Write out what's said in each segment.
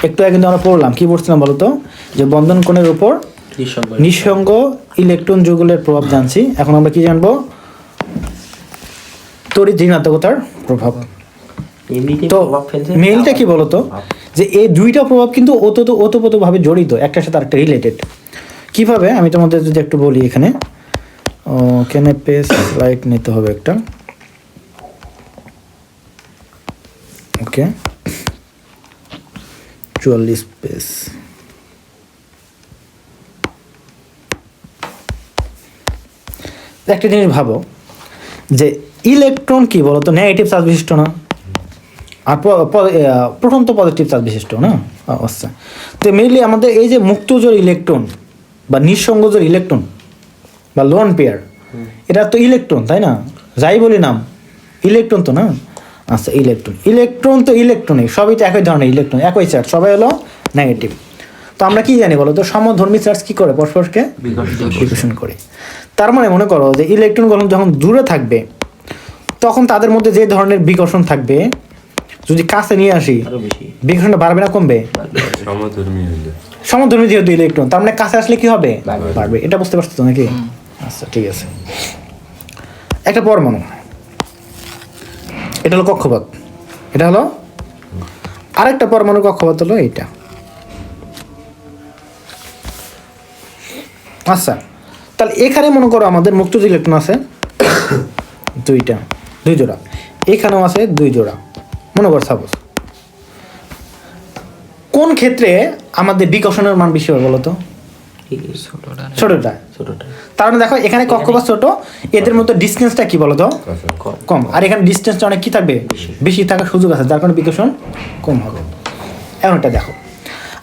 একটু আগে কিন্তু আমরা পড়লাম, কি পড়ছিলাম বলতো, যে বন্ধন কোণের উপর নিঃসঙ্গ ইলেকট্রন যুগলের প্রভাব জানছি। এখন আমরা কি জানবো? তড়িৎ ঋণাত্মকতার প্রভাব। তো মেইলটা কি বলতো, যে এই দুইটা প্রভাব কিন্তু ওতপ্রোতভাবে জড়িত, একটার সাথে আরেকটা রিলেটেড। কিভাবে আমি তোমাদের যদি একটু বলি, এখানে কেনে পেজ লাইট নিতে হবে একটা, ওকে 44 পেজ। একটা জিনিস ভাবো, যে ইলেকট্রন কি বলতো নেগেটিভ চার্জ বিশিষ্ট না, আর প্রথম তো পজিটিভ চার্জ বিশিষ্ট না। আচ্ছা, তো মেইনলি আমাদের এই যে মুক্তজোড় ইলেকট্রন বা নিঃসঙ্গজোড় ইলেকট্রন বা লোন পেয়ার, এটা তো ইলেকট্রন, তাই না? যাই বলি নাম ইলেকট্রন তো না। আচ্ছা, ইলেকট্রন তো ইলেকট্রনই, সবই তো একই ধরনের ইলেকট্রন, একই চার্জ, সবাই হলো নেগেটিভ। তো আমরা কি জানি বলো তো, সমধর্মী চার্জ কি করে? পরস্পরকে বিকর্ষণ করে। তার মানে মনে করো যে ইলেকট্রনগুলো যখন দূরে থাকবে, তখন তাদের মধ্যে যে ধরনের বিকর্ষণ থাকবে, যদি কাছে নিয়ে আসি বিকর্ষণটা বাড়বে না কমবে? সমধর্মী যেহেতু ইলেকট্রন, তার মানে কাছে আসলে কি হবে? বাড়বে। এটা বুঝতে পারছো তো নাকি? আচ্ছা, ঠিক আছে। একটা পরমাণু, এটা হলো কক্ষপথ, এটা হলো আরেকটা পরমাণু কক্ষপথ হলো এইটা। আচ্ছা, তাহলে এখানে মনে করো আমাদের মুক্তজ ইলেকট্রন আছে দুই জোড়া, এখানেও আছে 2 জোড়া, মনে করো সাপোজ। কোন ক্ষেত্রে আমাদের বিকর্ষণের মান বেশি হবে বলতো? ছোটটা। তার মানে দেখো এখানে কক্ষপথ ছোট, এদের মধ্যে ডিস্টেন্সটা কি বলতো? কম। আর এখানে ডিস্টেন্সটা অনেক কি থাকবে? বেশি থাকার সুযোগ আছে, যার কারণে বিকর্ষণ কম হবে। এমনটা দেখো।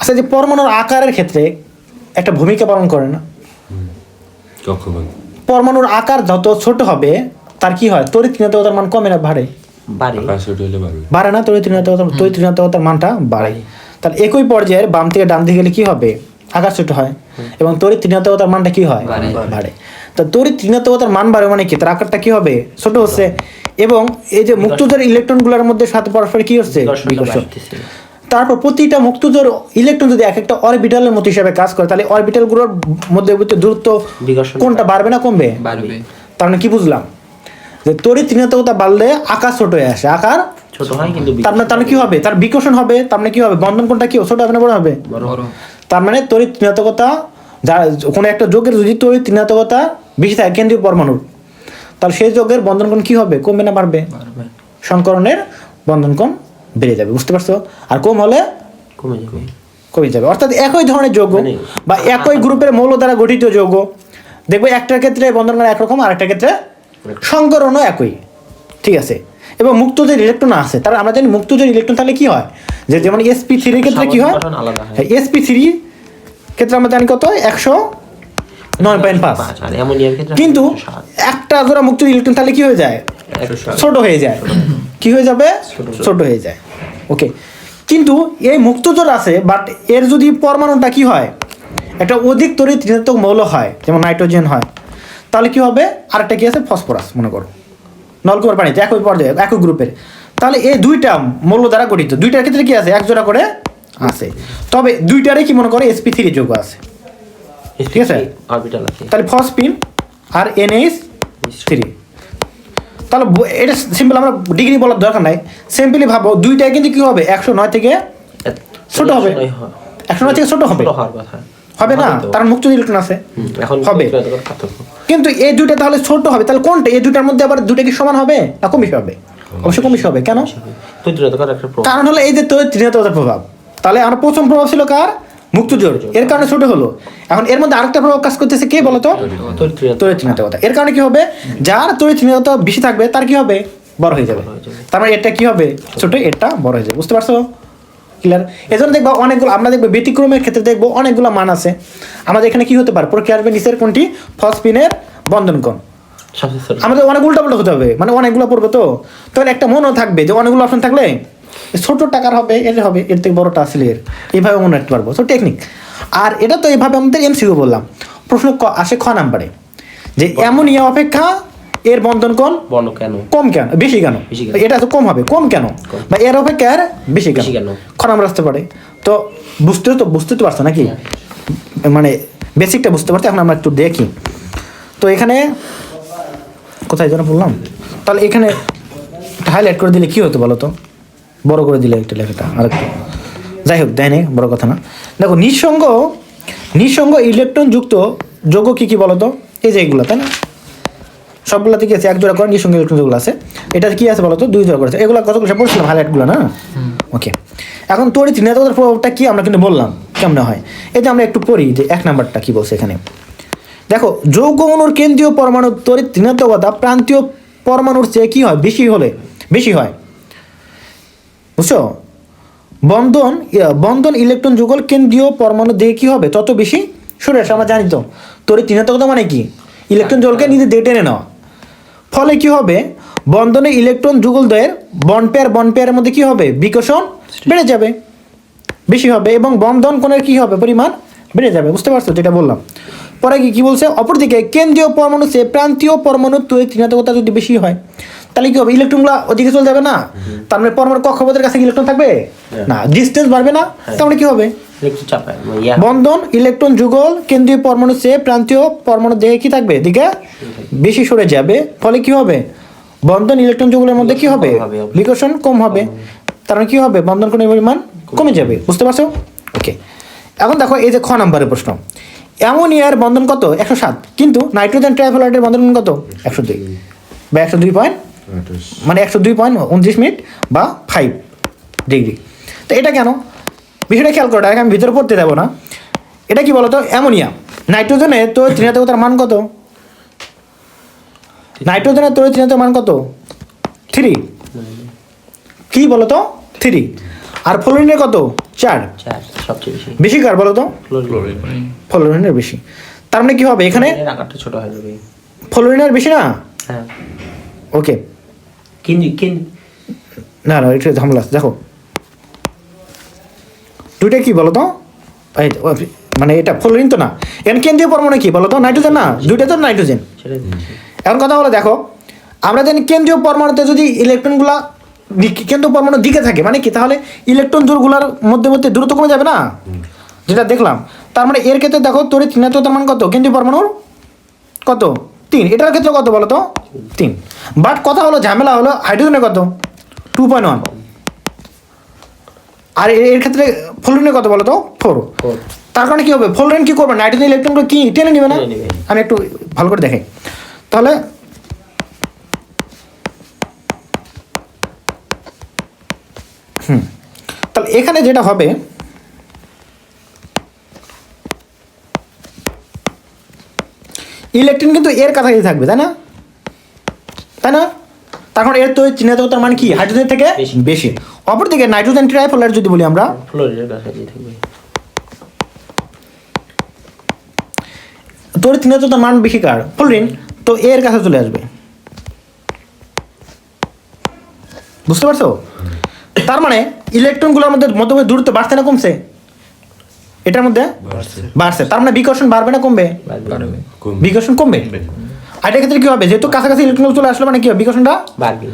আচ্ছা, যে পরমাণুর আকারের ক্ষেত্রে একটা ভূমিকা পালন করে না? পরমাণুর আকার যত ছোট হবে, তার কি হয়? তড়িৎ ঋণাত্মকতার মান কমে না বাড়ে? বাড়ে না, তড়িৎ ঋণাত্মকতার মানটা বাড়ে। তাহলে একই পর্যায়ের বাম থেকে ডান দিকে গেলে কি হবে? আকার ছোট হয় এবং তড়িৎ ঋণাত্মকতার মানটা কি হয়? বাড়ে। তো তড়িৎ ঋণাত্মকতার মান বাড়ে মানে কি? তার আকারটা কি হবে? ছোট হচ্ছে। এবং এই যে মুক্তজোড় ইলেকট্রনগুলোর মধ্যে সাথে পরস্পর কি হচ্ছে? বিকর্ষণ। তারপর প্রতিটা মুক্তজোড় ইলেকট্রন যদি এক একটা অরবিটালের মতো হিসাবে কাজ করে, তাহলে অরবিটালগুলোর মধ্যে দূরত্ব কোনটা বাড়বে না কমবে? বাড়বে। তার মানে কি বুঝলাম? যে তড়িৎ ঋণাত্মকতা বাড়লে আকার ছোট হয়ে আসে, আকার ছোট হয়, কিন্তু তার মানে কি হবে? তার বিকর্ষণ হবে। তার মানে কি হবে? বন্ধন কোণটা কি ছোট হবে না বড় হবে? তার মানে তড়িৎ ঋণাত্মকতা, কোনো একটা যৌগের যদি তড়িৎ ঋণাত্মকতা বেশি থাকে কেন্দ্রীয় পরমাণুর, তাহলে সেই যৌগের বন্ধন কোণ কি হবে? কমবে না বাড়বে? সংকরণের বন্ধন কোণ বেড়ে যাবে। বুঝতে পারছো? আর কম হলে কমে যাবে। অর্থাৎ একই ধরনের যৌগ বা একই গ্রুপের মৌল দ্বারা গঠিত যৌগ, দেখবো একটার ক্ষেত্রে বন্ধন কোণ একরকম, আর একটা ক্ষেত্রে সংকরণও একই। ঠিক আছে। এবং মুক্তজোড় ইলেকট্রন আছে, তার আমরা জানি মুক্তজোড় ইলেকট্রন তাহলে কি হয়, যে যেমন sp3 এর ক্ষেত্রে কি হয়? sp3 ক্ষেত্রে আমরা জানি কত? 109.5। কিন্তু একটা জোড়া মুক্তজোড় ইলেকট্রন তাহলে কি হয়ে যায়? ছোট হয়ে যায়। কি হয়ে যাবে? ছোট হয়ে যায়। ওকে। কিন্তু এই মুক্তজোড় আছে, বাট এর যদি পরমাণুটা কি হয়? একটা অধিক তড়িৎ ঋণাত্মক মৌল হয়, যেমন নাইট্রোজেন হয়, তাহলে কি হবে? আরেকটা কি আছে? ফসফরাস, মনে করো নলকূপের পানিতে একই পর্যায়ে একই গ্রুপের। তাহলে এই দুইটা মৌল দ্বারা গঠিত, দুইটার ক্ষেত্রে কি আছে? 1 জোড়া করে আছে। তবে দুইটারে কি মনে করো? sp3 যৌগ আছে। ঠিক আছে। তাহলে ফসফিন আর NH3। তাহলে এটা সিম্পল, আমরা ডিগ্রি বলার দরকার নাই, সিম্পলি ভাবো দুইটাই কিন্তু কি হবে? 109 থেকে ছোট হবে। 109 থেকে ছোট হবে, হবে না? তার মুক্তজোড় ইলেকট্রন আছে, হবে। কিন্তু এই দুইটা তাহলে ছোট হবে, তাহলে কোনটা? এই দুইটার মধ্যে আবার দুইটা কি সমান হবে না কম বেশি হবে? অবশ্যই কম বেশি হবে। কেন? কারণ হলো এই যে তড়িৎ ঋণাত্মকতার প্রভাব। তাহলে আমার প্রথম প্রভাব ছিল কার? মুক্তজোড়, এর কারণে ছোট হলো। এখন এর মধ্যে আরেকটা প্রভাব কাজ করতেছে, কে বলতো? তড়িৎ ঋণাত্মকতা। এর কারণে কি হবে? যার তড়িৎ ঋণাত্মকতা বেশি থাকবে তার কি হবে? বড় হয়ে যাবে। তার মানে এটা কি হবে? ছোট, এটা বড় হয়ে যাবে। বুঝতে পারছো? ক্লিয়ার? এজন্য দেখবো অনেকগুলো, আমরা দেখবো ব্যতিক্রমের ক্ষেত্রে দেখবো অনেকগুলো মান আছে। আমাদের এখানে কি হতে পারে? প্রক্রিয়া আসবে নিচের কোনটি? ফসফিনের বন্ধন কোণ। আমাদের অনেক উল্টাপাল্টা হতে হবে, মানে অনেকগুলো পড়বে তো, তাহলে একটা মনও থাকবে যে অনেকগুলো অপশন থাকলে ছোট টাকার হবে, এর হবে, এর থেকে বড়টা আসলে এর, এইভাবে মনে রাখতে পারবো। তো টেকনিক। আর এটা তো এইভাবে আমাদের MCQ বললাম। প্রশ্ন আসে খ নাম্বারে, যে অ্যামোনিয়া অপেক্ষা এর বন্ধন কোণ কেন কম কেন, বেশি কেন, এটা তো কম হবে, কম কেন, বা এর অপেক্ষা এর বেশি কেন, খ নাম্বার আসতে পারে। তো বুঝতে তো পারছো নাকি, মানে বেসিকটা বুঝতে পারছো। এখন আমরা একটু দেখি। তো এখানে কোথায় যেন বললাম, তাহলে এখানে হাইলাইট করে দিলে কি হতো বলো তো, বড় করে দিলে একটা লেখাটা আরেকটু, যাই হোক দেয় নেই, বড় কথা না। দেখো নিঃসঙ্গ ইলেকট্রন যুক্ত যৌগ কি কি বলো তো, এই যে এইগুলো, তাই না, সবগুলো থেকে আছে এক জোড়া করে নিঃসঙ্গ ইলেকট্রন যেগুলো আছে, এটা কি আছে বলো তো, 2 জোড়া করেছে। এগুলো কতগুলো পড়ছিলাম হাইলাইটগুলো না। ওকে, এখন তড়িৎ ঋণাত্মকতার প্রভাবটা কি আমরা কিন্তু বললাম কেমন হয়। এই যে আমরা একটু পড়ি যে 1 নাম্বারটা কি বলছে এখানে। দেখো, যৌগ অণুর কেন্দ্রীয় পরমাণু তড়িৎ ঋণাত্মকতা প্রান্তীয় পরমাণুর চেয়ে কি হয়, বেশি হয়, বুঝছো। বন্ধন ইলেকট্রন যুগল কেন্দ্রীয় পরমাণু দিয়ে কি হবে, তত বেশি সরে আসে। আমরা জানি তো তড়িৎ ঋণাত্মকতা মানে কি, ইলেকট্রন যুগলকে নিজের দিয়ে টেনে নেওয়া। ফলে কি হবে, বন্ধনে ইলেকট্রন যুগলদ্বয়ের বন্ড পেয়ারের মধ্যে কি হবে, বিকর্ষণ বেড়ে যাবে, বেশি হবে, এবং বন্ধন কোণের কি হবে, পরিমাণ বেড়ে যাবে। বুঝতে পারছো যেটা বললাম। পরে কি বলছে, অপরদিকে কেন্দ্রীয় পরমাণু চেয়ে প্রান্তীয় পরমাণুর তড়িৎ ঋণাত্মকতা যদি বেশি হয়, তাহলে কি হবে, ইলেকট্রনগুলো ওদিকে চলে যাবে না, তার মানে পরমাণু কক্ষপথের কাছে ইলেকট্রন থাকবে না, ডিসটেন্স বাড়বে না, তাহলে কি হবে, বন্ধন ইলেকট্রন যুগল কেন্দ্রীয় পরমাণু চেয়ে প্রান্তীয় পরমাণু দেহে কি থাকবে, দিকে বেশি সরে যাবে। ফলে কি হবে, বন্ধন ইলেকট্রন যুগলের মধ্যে কি হবে, বিকর্ষণ কম হবে, তার মানে কি হবে, বন্ধন কোণের পরিমাণ কমে যাবে। বুঝতে পারছো। ওকে, এখন দেখো এই যে খ নাম্বারের প্রশ্ন, অ্যামোনিয়ার বন্ধন কত, 107, কিন্তু নাইট্রোজেন ট্রাইফ্লোরাইডের বন্ধন কত, 102 বা 102 পয়েন্ট, মানে 102.29 মিনিট বা 5 ডিগ্রি। তো এটা কেন, বিষয়টা খেয়াল করো, আমি ভিতরে পড়তে দেবো না। এটা কি বলতো, অ্যামোনিয়া, নাইট্রোজেনের তড়িৎ ঋণাত্মকতার মান কত, নাইট্রোজেনের তড়িৎ ঋণাত্মকতার মান কত, 3, কি বলতো 3, আর ফ্লোরিনের কত, 4, সবচেয়ে বেশি কার বলতো, ফ্লোরিনের বেশি। তার মানে কি হবে, এখানে আকারটা ছোট হয়ে যাবে, ফ্লোরিনের বেশি না। হ্যাঁ, ওকে, না এটা ঝামেলা আছে। দেখো দুইটা কি বলতো, মানে এটা ফ্লোরিন তো না, এখানে কেন্দ্রীয় পরমাণু কি বলতো, নাইট্রোজেন না, দুইটা তো নাইট্রোজেন। এখন কথা হলো, দেখো আমরা জানি কেন্দ্রীয় পরমাণুতে যদি ইলেকট্রনগুলা কেন্দ্রীয় পরমাণুর দিকে থাকে, মানে কি, তাহলে ইলেকট্রন জোড়গুলোর মধ্যে দূরত্ব কমে যাবে না, যেটা দেখলাম। তার মানে এর ক্ষেত্রে দেখো তড়িৎ ঋণাত্মকতার মান কত, কেন্দ্রীয় পরমাণুর কত, 3, এটার ক্ষেত্রে কত বলো তো, 3। বাট কথা হলো, ঝামেলা হলো হাইড্রোজেনের কত, 2.1, আর এর ক্ষেত্রে ফ্লোরিনের কত বলো তো, 4। তার কারণে কি হবে, ফ্লোরিন কি করবে, নাইট্রোজেন ইলেকট্রনগুলো কি টেনে নেবে না। আমি একটু ভালো করে দেখাই। তাহলে তাহলে এখানে যেটা হবে, ইলেকট্রন কিন্তু এর কাছাকাছি থাকবে, তাই না, তখন এর তো ঋণাত্মকতার মান কি, হাইড্রোজেন থেকে বেশি। অপরদিকে নাইট্রোজেন ট্রাইফ্লোরাইড যদি বলি আমরা, ফ্লোরিনের কাছাকাছি থাকবে, তোর ঋণাত্মকতার মান বেশি কার, ফ্লোরিন, তো এর কাছে চলে আসবে। বুঝতে পারছো। তার মানে ইলেকট্রনগুলোর মধ্যে দূরত্ব বাড়ছে না কমছে, এটার মধ্যে বাড়ছে, তার মানে বিকর্ষণ বাড়বে না কমবে, বিকর্ষণ কমবে। আর এটার ক্ষেত্রে কি হবে, যেহেতু কাছাকাছি ইলেকট্রন চলে আসলো, মানে কি হবে, বিকর্ষণটা বাড়বে।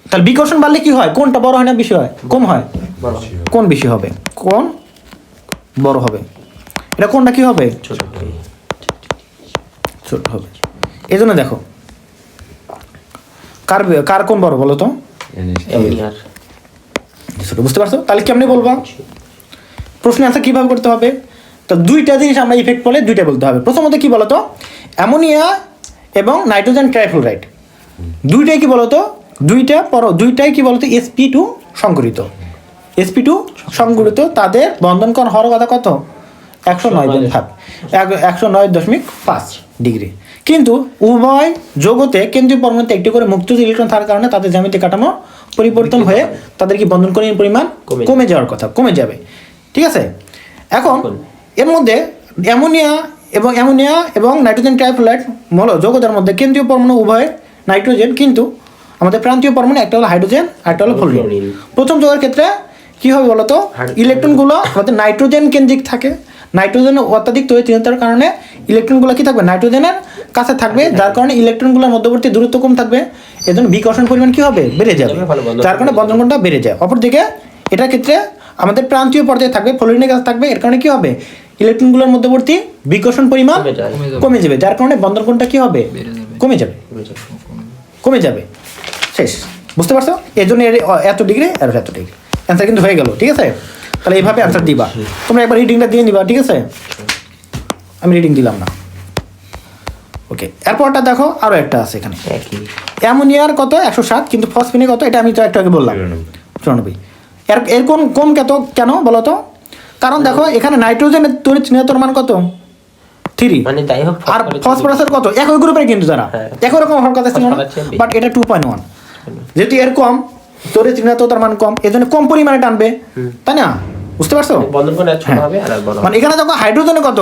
তাহলে বিকর্ষণ বাড়লে কি হয়, কোনটা বড় হয় না বেশি হয়, কম হয়, কোন বেশি হবে, কোন বড় হবে, এটা কোনটা কি হবে, ছোট হবে। এই জন্য দেখো কার কোন বড় বলো তো, ছোট। বুঝতে পারছো। তাহলে কেমনি বলবো, প্রশ্নের আনসার কিভাবে করতে হবে, তো দুইটা জিনিস আমরা ইফেক্ট বলে দুইটা বলতে হবে। প্রথমত কি বলতো, অ্যামোনিয়া এবং নাইট্রোজেন ট্রাইফ্লোরাইড দুইটাই কি বলতো, দুইটাই কি বলতো, sp2 সংগঠিত, sp2 সংগঠিত, তাদের বন্ধন কোণ হওয়ার কথা কত, 109.5 ডিগ্রি। কিন্তু উভয় যৌগতে কেন্দ্রীয় পরমাণুতে একটি করে মুক্ত ইলেকট্রন থাকার কারণে তাদের জ্যামিতিক কাঠামো পরিবর্তন হয়ে তাদের কি বন্ধন কোণের পরিমাণ কমে যাওয়ার কথা, কমে যাবে। ঠিক আছে। এখন এর মধ্যে অ্যামোনিয়া এবং নাইট্রোজেন ট্রাইফ্লোরাইড হলো যৌগদের মধ্যে কেন্দ্রীয় পরমাণু উভয় নাইট্রোজেন, কিন্তু আমাদের প্রান্তীয় পরমাণু একটা হলো হাইড্রোজেন আর একটা হলো ফ্লোরিন। প্রথম যৌগের ক্ষেত্রে কি হবে বলতো, ইলেকট্রনগুলো আমাদের নাইট্রোজেন কেন্দ্রিক থাকে, নাইট্রোজেনের অত্যাধিক তড়িৎ ঋণাত্মকতার কারণে ইলেকট্রনগুলো কি থাকবে, নাইট্রোজেনের কাছে থাকবে, যার কারণে ইলেকট্রনগুলোর মধ্যবর্তী দূরত্ব কম থাকবে, এজন্য বিকর্ষণ পরিমাণ কি হবে, বেড়ে যাবে, যার কারণে বন্ধন কোণটা বেড়ে যায়। অপরদিকে এটার ক্ষেত্রে আমাদের প্রান্তীয় পর্যায়ে থাকবে, ফ্লোরিনের কাছে থাকবে, এর কারণে কি হবে, ইলেকট্রনগুলোর মধ্যবর্তী বিকর্ষণ পরিমাণ কমে যাবে, যার কারণে বন্ধন কোণটা কি হবে, কমে যাবে, কমে যাবে। শেষ, বুঝতে পারছো? এই জন্য এত ডিগ্রি আর এত ডিগ্রি, অ্যান্সার কিন্তু হয়ে গেল। ঠিক আছে, তাহলে এইভাবে অ্যান্সার দিবা। তোমরা একবার রিডিংটা দিয়ে নিবা, ঠিক আছে? আমি রিডিং দিলাম না। ওকে, এরপরটা দেখো, আরও একটা আছে এখানে। অ্যামোনিয়ার কত 107, কিন্তু ফসফেনে কত, এটা আমি তো একটু আগে বললাম 94। এর কোন কম কেন বলো তো? কারণ দেখো এখানে নাইট্রোজেনের তড়িৎ নিয়ন্ত্রণ মান কত, 3, মানে যাই হোক আর ফসফরাসের কত, একই গ্রুপের কিন্তু যারা একই রকম হওয়ার কথা ছিল না, বাট এটা 2.1, যেহেতু এর কম তড়িৎ নিয়ন্ত্রণের মান কম, এর জন্য কম পরিমাণে টানবে, তাই না? বুঝতে পারছো? বন্ধন কোণ ছোট হবে আর বড় হবে। মানে এখানে দেখো হাইড্রোজেনে কত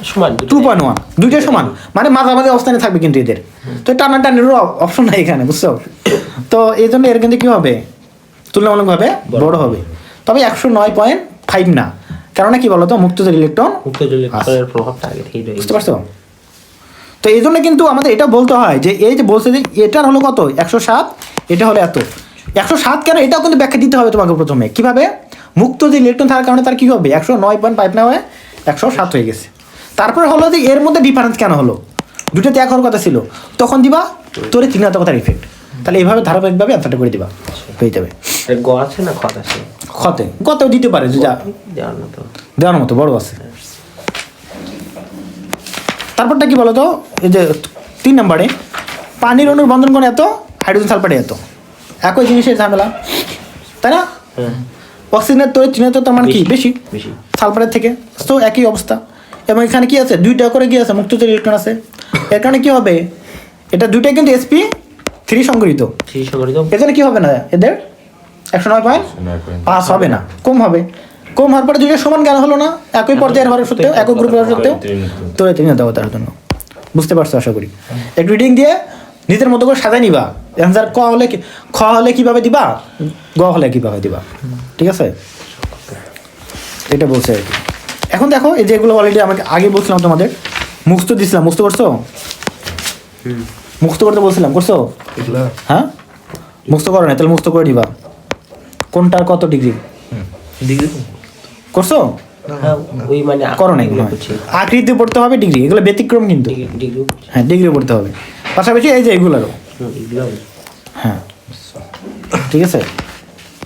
সমান 2.1, দুইটাই সমান, মানে মাঝামাঝি অবস্থানে থাকবে কিন্তু এদের, তো টানাটানির অপশন নাই এখানে, বুঝছো? তো এই জন্য এর কিন্তু কি হবে, তুলনামূলকভাবে বড় হবে, তবে 109.5 না। কারণ কি বলতো, মুক্তদের ইলেকট্রন, ইলেকট্রনের প্রভাবটা আগে থেকেই রয়েছে, বুঝতে পারছো? তো এই জন্য কিন্তু আমাদের এটা বলতে হয় যে এই যে বলছে যে এটার হলো কত 107, এটা হলো এত 107 কেন, এটাও কিন্তু ব্যাখ্যা দিতে হবে তোমাকে প্রথমে। কিভাবে, মুক্ত যে ইলেকট্রন থাকার কারণে তার কি হবে 109.5 না হয়ে 107 হয়ে গেছে। তারপরে হলো যে এর মধ্যে ডিফারেন্স কেন হলো, দুটোতে এক হওয়ার কথা ছিল, তখন দিবা তোরে চিহ্নাত্মকতার ইফেক্ট। তাহলে এইভাবে ধারাবাহিকভাবে অ্যান্সারটা করে দিবা, হয়ে যাবে। গ আছে না খত আছে? গতেও দিতে পারে, যা দেওয়ার মতো বড় আছে। তারপরটা কি বলতো, এই যে 3 নম্বরে পানির অণুর বন্ধন কোণ এত, হাইড্রোজেন সালফারে এত, একই জিনিসের ঝামেলা, তাই না? অক্সিজেনের তড়িৎ নিয়ন্ত্রণের মান কি বেশি সালফারের থেকে, তো একই অবস্থা। এবং এখানে কি আছে, 2টা করে কি আছে, মুক্তদের ইলেকট্রন আছে, এর কারণে কি হবে, এটা দুইটাই কিন্তু sp3 সংগঠিত, এখানে কি হবে না, এদের 109.5 হবে না, কম হবে। কম হওয়ার পরে দুইটা সমান কেন হলো না, একই পর্যায়ের হওয়ার সত্ত্বেও, একই গ্রুপের হওয়ার সত্ত্বেও, তো তার জন্য। বুঝতে পারছো আশা করি? এক রিডিং দিয়ে নিজের মতো করে সাজাই নিবা, অ্যান্সার খ হলে কিভাবে দিবা, গ হলে কিভাবে দিবা, ঠিক আছে? এটা বলছে আর কি। এখন দেখো এই যেগুলো অলরেডি আমাকে আগে বলছিলাম তোমাদের, মুক্ত দিছিলাম, মুক্ত করছো, মুক্ত করতে বলছিলাম, করছো? হ্যাঁ, মুক্ত করো না, তাহলে মুক্ত করে দিবা। কোনটার কত ডিগ্রি করছো, ওই মানে করো নাই, আকৃতি পড়তে হবে, ডিগ্রি, এগুলো ব্যতিক্রম কিন্তু, হ্যাঁ ডিগ্রি পড়তে হবে, পাশাপাশি এই যে এগুলোরও, হ্যাঁ ঠিক আছে।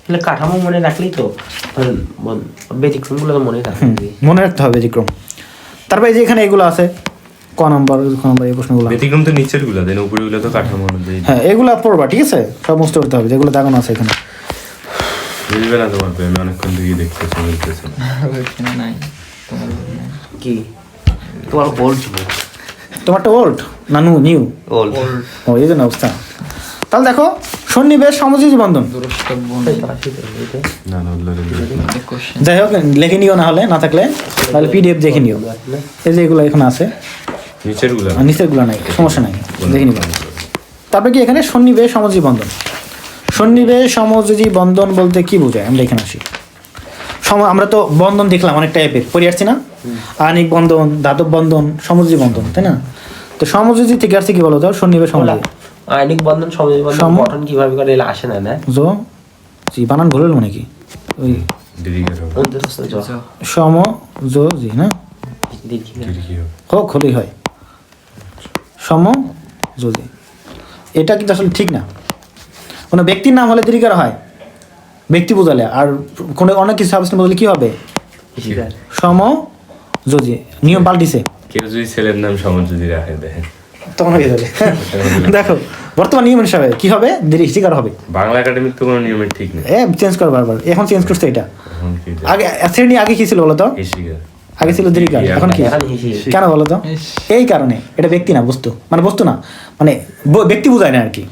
তাহলে কাঠামো মনে রাখলেই তো, ব্যতিক্রমগুলো তো মনে রাখবে, মনে রাখতে হবে ব্যতিক্রম। তারপরে যে এখানে এগুলো আছে, ক নম্বর এই প্রশ্নগুলো, ব্যতিক্রম তো নিচের গুলো দেন, উপরেগুলো তো কাঠামো অনুযায়ী, হ্যাঁ এগুলো পড়বা, ঠিক আছে? সব মুখস্থ করতে হবে, যেগুলো দেখানো আছে এখানে। বুঝবে না তোমার, আমি অনেকক্ষণ থেকে দেখতেছি, বলতেছি কি তোমার ওল্ড, তোমারটা ওল্ড না নিউ? ওল্ড। ও এই জন্য অবস্থা। তাহলে দেখো, সন্নিবেশ সমযোজী বন্ধন, না যাই হোক লিখে নিও, না হলে না থাকলে তাহলে পিডিএফ দেখে নিও, এই যে এগুলো এখানে আছে, নিচের গুলো, নিচের গুলো নাই, সমস্যা নাই, দেখে নিবা। তারপরে কি এখানে সন্নিবেশ সমযোজী বন্ধন, সন্নিবেশ সমযোজী বন্ধন বলতে কি বোঝায়, আমরা এখানে আসি। আমরা তো বন্ধন দেখলাম অনেক টাইপের, পড়ে আসছি না, আয়নিক বন্ধন, ধাতব বন্ধন, সমযোজী বন্ধন, তাই না? তো সমযোজী থেকে আসছে কি বলতো, সন্নিবেশ সমযোজী, আয়নিক বন্ধন সমযোজী বন্ধন গঠন কিভাবে করে এলা আসে না, না জি বানান ভুল হলো নাকি, ওই সমযোজী না, হোক হলেই হয় সমযোজী, এটা কিন্তু আসলে ঠিক না। কোনো ব্যক্তির নাম হলে দীর্ঘিকার হয়, ব্যক্তি বোঝালে, আর কোনো অনেক কিছু সাবস্টেন্স বোঝালে কি হবে, সমযোজী। নিয়ম পাল্টিছে, কেউ যদি ছেলের নাম সমযোজী রাখে দেখেন তখন হয়ে যাবে। দেখো বর্তমান নিয়ম হিসাবে কি হবে, দীর্ঘিকার হবে। বাংলা একাডেমির তো কোনো নিয়মের ঠিক নেই, চেঞ্জ করো বারবার, এখন চেঞ্জ করছে এটা। আগে শ্রেণী আগে কি ছিল বলতো, আগে ছিল দীর্ঘিকার, এখন কি, কেন বলতো? এই কারণে এটা ব্যক্তি না বস্তু, মানে বস্তু না, মানে ব্যক্তি বোঝায় না আর কি,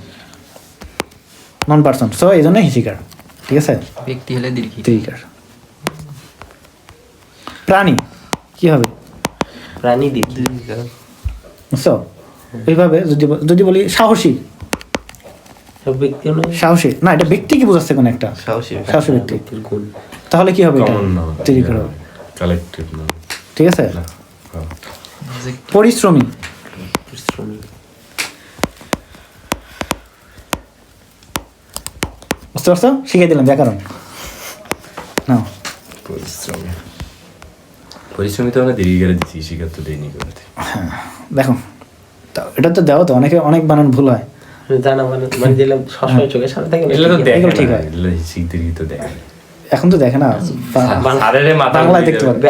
নন পার্সন, সো এই জন্য হিসিকার, ঠিক আছে? ব্যক্তি হলে দীর্ঘিকার। প্রাণী কি হবে, প্রাণী দীর্ঘিকার, বুঝছো? এইভাবে যদি বলি সাহসী, সাহসী না, এটা ব্যক্তি কি বোঝাচ্ছে কোন একটা, সাহসী ব্যক্তি, তাহলে কি হবে, এটা দীর্ঘিকার হবে, কালেক্টিভ নাম, ঠিক আছে? পরিশ্রমী, পরিশ্রমী। বুঝতে পারছো? শিখিয়ে দিলাম ব্যাকরণ। না পরিশ্রমী তো আমরা দেরি করে দিচ্ছি, শিকার তো দেয়নি করে। হ্যাঁ দেখো, তা এটা তো দেওয়া তো অনেক বানান ভুল হয়। জানা মানে দিলাম সবসময় চোখের সামনে থাকে। এগুলো তো দেখে এগুলো ঠিক ঠিক হয়। হয়, শিখতে গিয়ে তো দেখে। এখন তো দেখে না, স্যারের মাথা বাংলায় দেখতে পারবে।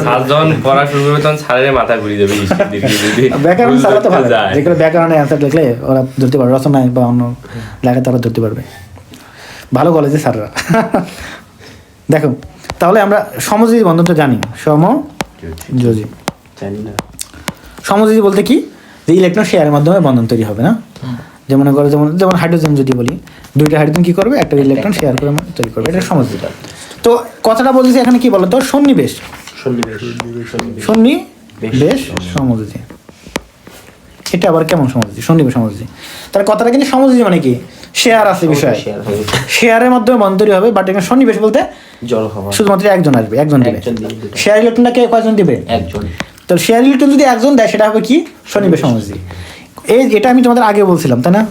স্যার যখন পড়া শুরু করবে তখন স্যারের মাথা ঘুরিয়ে যাবে। ব্যাকরণ ছাড়া তো ভালো, যেগুলো ব্যাকরণে অ্যান্সার লিখলে ওরা ধরতে পারবে, রচনায় বা অন্য লেখায় তারা ধরতে পারবে, ভালো কলেজে স্যাররা। দেখো তাহলে আমরা সমযোজী বন্ধন তো জানি, সমযোজী। জানি না সমযোজী বলতে কি, যে ইলেকট্রন শেয়ারের মাধ্যমে বন্ধন তৈরি হবে না। যেমন করো যেমন হাইড্রোজেন যদি বলি, দুইটা হাইড্রোজেন কি করবে, একটা ইলেকট্রন শেয়ার করে তৈরি করবে, এটা সমযোজী। তো কথাটা বলতেছি এখানে কি বলতো, সন্নিবেশ। সন্নিবেশ সমযোজী, এটা আবার কেমন সমযোজী? সন্নিবেশ সমযোজী। তার কথাটা কিন্তু সমযোজী মানে কি, শেয়ার আছে বিষয়, শেয়ারের মাধ্যমে বন্ধন তৈরি হবে। বাট এখানে সন্নিবেশ বলতে জড় হওয়া, শুধুমাত্র একজন আসবে, একজন দিবে। শেয়ার ইলেকট্রনটাকে কয়জন দিবে? একজন। তো শেয়ার ইলেকট্রন যদি একজন দেয় সেটা হবে কি, সন্নিবেশ সমযোজী। এটা আমি তোমাদের আগে বলছিলাম তাই না,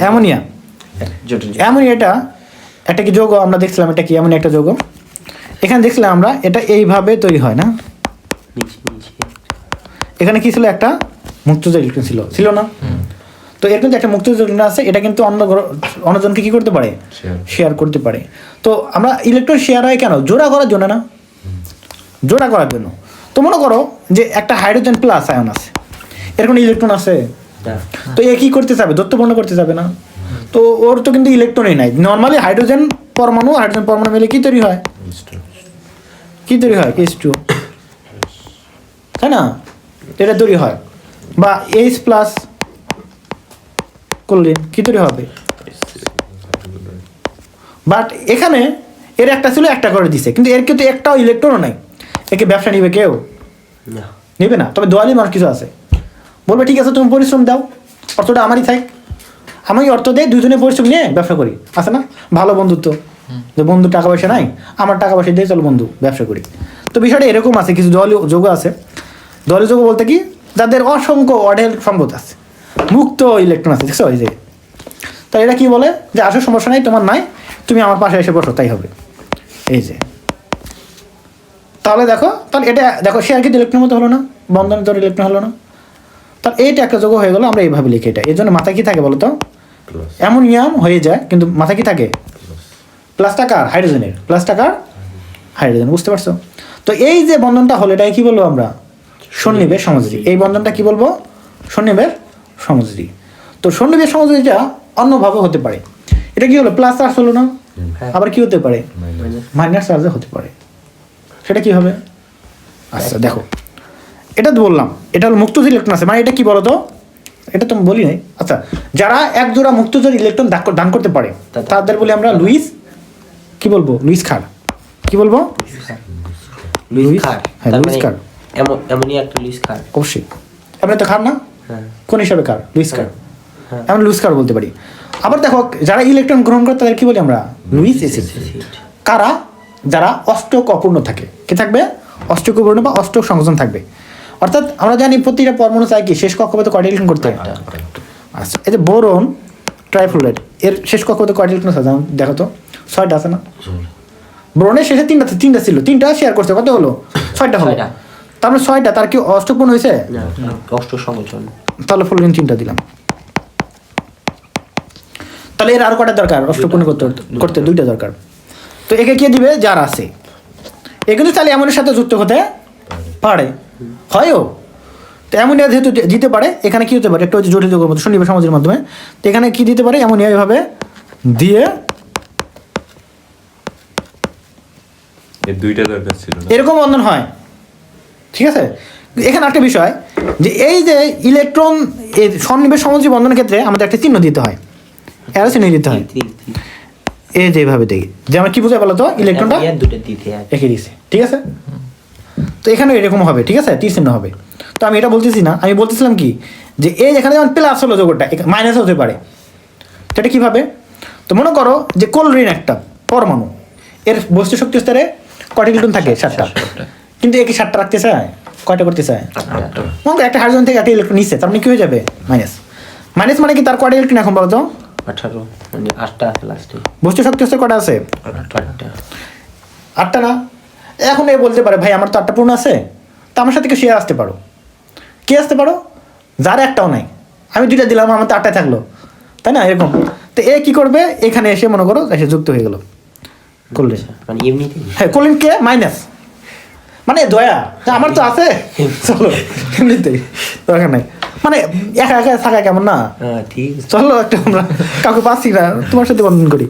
অ্যামোনিয়া। অ্যামোনিয়াটা একটা কি যৌগ, আমরা দেখছিলাম এটা কি অ্যামোনিয়া একটা যৌগ। এখানে দেখছিলাম আমরা এটা এইভাবে তৈরি হয় না, এখানে কি ছিল, একটা মুক্তজ ইলেকট্রন ছিল না? তো এর কিন্তু একটা মুক্তজ ইলেকট্রন আছে, এটা কিন্তু অন্যজনকে কি করতে পারে, শেয়ার করতে পারে। তো আমরা ইলেকট্রন শেয়ার হয় কেন, জোড়া করার জন্য না, জোড়া করার জন্য। তো মনে করো যে একটা হাইড্রোজেন প্লাস আয়ন আছে, এর কোনো ইলেকট্রন আছে, তো এ কি করতে যাবে, দত্তপূর্ণ করতে যাবে না। তো ওর তো কিন্তু ইলেকট্রনই নাই। নর্মালি হাইড্রোজেন পরমাণু মিলে কি তৈরি হয়, H2, তাই না, এটা তৈরি হয়। বা H প্লাস করলে কি তৈরি হবে। বাট এখানে এর একটা ছিল, একটা করে দিছে, কিন্তু এর কিন্তু একটাও ইলেকট্রনও নাই। একে ব্যবসা নিবে কেউ? নিবে না। তবে দোয়ালি মানুষ কিছু আছে, বলবে ঠিক আছে তুমি পরিশ্রম দাও, অর্থটা আমারই থাক, আমি অর্থ দেয়, দুজনে পরিশ্রম নিয়ে ব্যবসা করি, আছে না ভালো বন্ধুত্ব, যে বন্ধু টাকা পয়সা নাই, আমার টাকা পয়সা দিয়ে চলো বন্ধু ব্যবসা করি। তো বিষয়টা এরকম আছে, কিছু দলীয় যোগ আছে। দলীয় যোগ বলতে কি, যাদের অসংখ্য অঢেল সম্পদ আছে, মুক্ত ইলেকট্রন আছে, দেখছো ওই যে। তাই এটা কি বলে যে আসল সমস্যা নাই, তোমার নাই, তুমি আমার পাশে এসে বসো, তাই হবে। এই যে তাহলে দেখো, তাহলে এটা দেখো শেয়ার কিন্তু ইলেকট্রন মতো হলো না, বন্ধনের ধরে ইলেকট্রন হলো না। তাহলে এইটা একটা যোগ হয়ে গেলো, আমরা এইভাবে লিখি এটা। এর জন্য মাথায় কি থাকে বলো তো, অ্যামোনিয়াম হয়ে যায়, কিন্তু মাথায় কি থাকে, প্লাস টাকার হাইড্রোজেনের, প্লাস টাকার হাইড্রোজেন। বুঝতে পারছো? তো এই যে বন্ধনটা হলো, এটাকে কি বলবো আমরা, সন্নিবেশ সমযোজী। এই বন্ধনটা কি বলবো, সন্নিবেশ সমযোজী। তো সন্নিবেশ সমযোজীটা অন্যভাবে হতে পারে। এটা কি হলো, প্লাস চার্জ হলো না, আবার কি হতে পারে, মাইনাস চার্জে হতে পারে। সেটা কি হবে, আচ্ছা দেখো এটা তো বললাম, এটা হলো মুক্তজ ইলেকট্রন আছে, মানে এটা কি বলতো, এটা তো বলি নাই। আচ্ছা, যারা এক জোড়া মুক্তজ ইলেকট্রন দান করতে পারে তাদের বলি আমরা লুইস, কি বলবো, লুইস খার। কি বলবো, লুইস খার। হ্যাঁ, লুইস খার। অ্যামোনিয়া একটা লুইস খার, অবশ্যই। আপনি তো খার না, কোন হিসাবে খার, লুইস খার। আমরা লুইস খার বলতে পারি। আবার দেখো যারা ইলেকট্রন গ্রহণ করে তাদের কি বলি আমরা, লুইস অ্যাসিড। কারা, যারা অষ্টক অপূর্ণ থাকে, কি থাকবে, অষ্টক অপূর্ণ বা অষ্টক সংযোজন থাকবে। অর্থাৎ আমরা জানি প্রতিটা পরমাণু চাই কি শেষ কক্ষপথে কয়টা ইলেকট্রন করতে হয়। আচ্ছা, এই যে বোরন ট্রাইফ্লোরাইড, এর শেষ কক্ষপথে কয়টা ইলেকট্রন আছে দেখো তো, 6টা আছে না। বোরনের শেষে 3টা ছিল, 3টা শেয়ার করছে, কত হলো, 6টা হলো। তার মানে 6টা, তার কি অষ্টকপূর্ণ হয়েছে, অষ্টক সংযোজন। তাহলে ফ্লোরিন 3টা দিলাম। তাহলে এর আর কটা দরকার, অষ্টকপূর্ণ করতে 2টা দরকার। তো একে কে দিবে, যার আছে। এ কিন্তু তাহলে অ্যামোনিয়ার সাথে যুক্ত হতে পারে, হয়ও। তো অ্যামোনিয়া যেহেতু দিতে পারে, এখানে কি হতে পারে, একটা হচ্ছে জটিল যৌগের মধ্যে সন্নিবেশ সমযোজীর মাধ্যমে। তো এখানে কি দিতে পারে, অ্যামোনিয়া এভাবে দিয়ে, এর 2টা দরকার ছিল না, এরকম বন্ধন হয়, ঠিক আছে। এখানে একটা বিষয় যে এই যে ইলেকট্রন এই সন্নিবেশ সমযোজী বন্ধনের ক্ষেত্রে আমাদের একটা চিহ্ন দিতে হয়, এর চিহ্ন দিতে হয়, এই যেভাবে দেখি যে আমরা কি বোঝাই বলো তো, ইলেকট্রনটা রেখে দিয়েছে, ঠিক আছে। তো এখানে এরকম হবে, ঠিক আছে, তীর চিহ্ন হবে। তো আমি এটা বলতেছি না, আমি বলতেছিলাম কি যে এই এখানে যেমন প্লাস হলো যোগটা, মাইনাস হতে পারে। তো এটা কীভাবে, তো মনে করো যে ক্লোরিন একটা পরমাণু, এর বস্তু শক্তি স্তরে কয়টা ইলেকট্রন থাকে, 7টা, কিন্তু একে 7টা রাখতে চায়, কয়টা করতে চায়? আটটা। মনে করো একটা হাইড্রোজেন থেকে একটা ইলেকট্রন নিচ্ছে, তার মানে কি হয়ে যাবে? মাইনাস। মাইনাস মানে কি তার কয়টা ইলেকট্রন এখন বলো তো? 18 মানে 8টা আছে লাস্টে। বস্তু শক্তি হচ্ছে কটা আছে? 8টা। 8টা না? এখন এ বলতে পারে ভাই আমার তো 8টা পূর্ণ আছে, তা আমার সাথে শেয়ার আসতে পারো। কে আসতে পারো? যার একটাও নাই, আমি 2টা দিলাম, আমার তো 8টাই থাকলো, তাই না? এরকম। তো এ কি করবে? এখানে এসে মনে করো এসে যুক্ত হয়ে গেল কোলিন। মানে এমনিতেই হ্যাঁ, কোলিন কে? মাইনাস। মানে দয়া তা আমার তো আছে, চলো এমনিতেই দরকার নাই। মানে একা একা থাকা কেমন না? ঠিক আছে। চলো একটা আমরা কাউকে পাচ্ছি না, তোমার সাথে বন্ধন করি।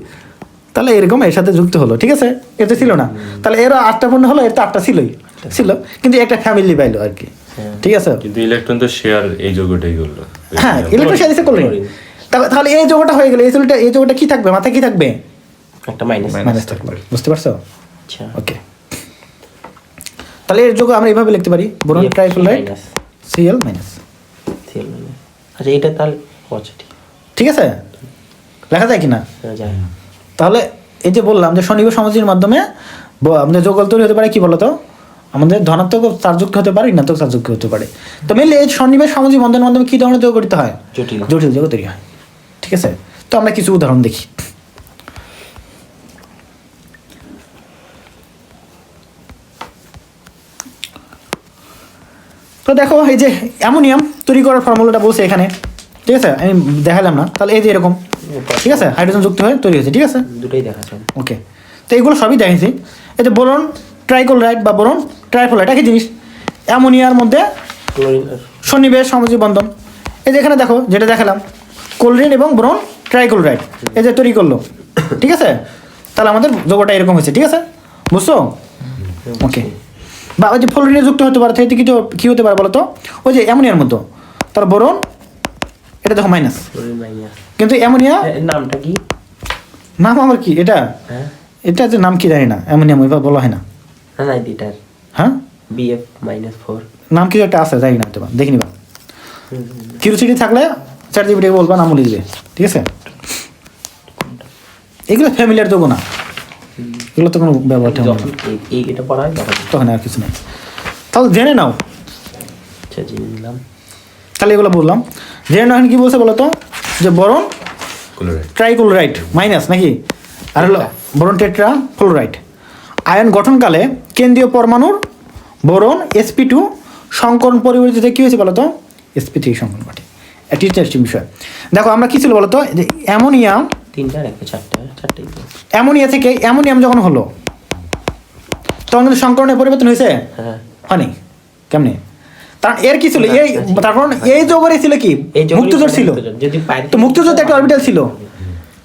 তাহলে এরকম এর সাথে যুক্ত হলো, ঠিক আছে? এ তো ছিল না, তাহলে এরও 8টা পূর্ণ হলো, এর তো 8টা ছিল, কিন্তু একটা ফ্যামিলি পাইলো আর কি, ঠিক আছে? কিন্তু ইলেকট্রন তো শেয়ার এই যোগটাই করলো। হ্যাঁ, ইলেকট্রন শেয়ার দিছে কোলিন। তাহলে এই যোগটা হয়ে গেল, এই যোগটা কি থাকবে? মাথায় কি থাকবে? একটা মাইনাস। মাইনাস থাকবে, বুঝতে পারছো? আচ্ছা। ওকে, তাহলে এর যোগ আমরা এইভাবে লিখতে পারি, boron trifluoride Cl minus. Cl minus. আচ্ছা এটা তাহলে আচ্ছা ঠিক আছে, লেখা যায় কিনা? যায়। তাহলে এই যে বললাম যে স্বনির্ভর সমাজের মাধ্যমে আমাদের যোগল তৈরি হতে পারে, কি বলতো? আমাদের ধনাত্মক চার্জযুক্ত হতে পারে, ঋণাত্মক চার্জযুক্ত হতে পারে। তো মেনলি এই স্বনির্ভর সামাজিক বন্ধনের মাধ্যমে কি ধরনের যোগ গঠিত হয়? জটিল যোগ তৈরি হয়, ঠিক আছে? তো আমরা কিছু উদাহরণ দেখি। তো দেখো এই যে অ্যামোনিয়াম তৈরি করার ফর্মুলাটা বলছে এখানে, ঠিক আছে? আমি দেখালাম না, তাহলে এই যে এরকম, ঠিক আছে? হাইড্রোজেন যুক্ত হয়ে তৈরি হয়েছে, ঠিক আছে? দুটোই দেখাচ্ছেন। ওকে, তো এগুলো সবই দেখাইছি। এই যে বোরন ট্রাইক্লোরাইড বা বোরন ট্রাইফ্লোরাইড একই জিনিস, অ্যামোনিয়ার মধ্যে সন্নিবেশ সামাজিক বন্ধন। এই যে এখানে দেখো যেটা দেখালাম, ক্লোরিন এবং বোরন ট্রাইক্লোরাইড এই যে তৈরি করলো, ঠিক আছে? তাহলে আমাদের যোগটা এরকম হয়েছে, ঠিক আছে? বুঝছো? ওকে, বা ওই যে ফ্লোরিনে যুক্ত হতে পারে, সেটি কিছু কী হতে পারে বলো তো? ওই যে অ্যামোনিয়ার মতো, তার বোরন এটা দেখো মাইনাস, কিন্তু অ্যামোনিয়া নামটা কি? নাম আমার কি এটা? এটা যে নাম কি জানি না, অ্যামোনিয়াম ওইভাবে বলা হয় না। না এটার হ্যাঁ, BF-4 নাম কিছু একটা আছে, জানি না, হয়তো দেখিনি বা কিউরিসিটি থাকলে ChatGPT বলবা, নাম বলে দিবে, ঠিক আছে? এগুলো ফ্যামিলিয়ার দেবো না, এগুলো তো কোনো ব্যবহার যখন এটা পড়া হয় তখন আর কিছু নেই। তাহলে জেনে নাও, আচ্ছা জেনে নিলাম। তাহলে এগুলো বললাম। জেনে নাও কি বলছে বলো তো? যে বোরন ট্রাইক্লোরাইড মাইনাস নাকি, আর হলো বোরন টেট্রা ফ্লোরাইড। আয়ন গঠনকালে কেন্দ্রীয় পরমাণুর বোরন sp2 সংকরণ পরিবর্তিত কী হয়েছে বলো তো? sp3 সংকরণ ঘটে। একটি ইন্টারেস্টিং বিষয়। দেখো আমরা কী ছিল বলো তো? যে অ্যামোনিয়াম 3টার একটা 4টাই অ্যামোনিয়া থেকে অ্যামোনিয়াম যখন হলো তখন কিন্তু সংকরণের পরিবর্তন হয়েছে, হয়নি? কেমনি? কারণ এর কি ছিল? এই তারপর এই যোগেরই ছিল কি? মুক্তজোর ছিল, তো মুক্তজোর একটা অরবিটাল ছিল,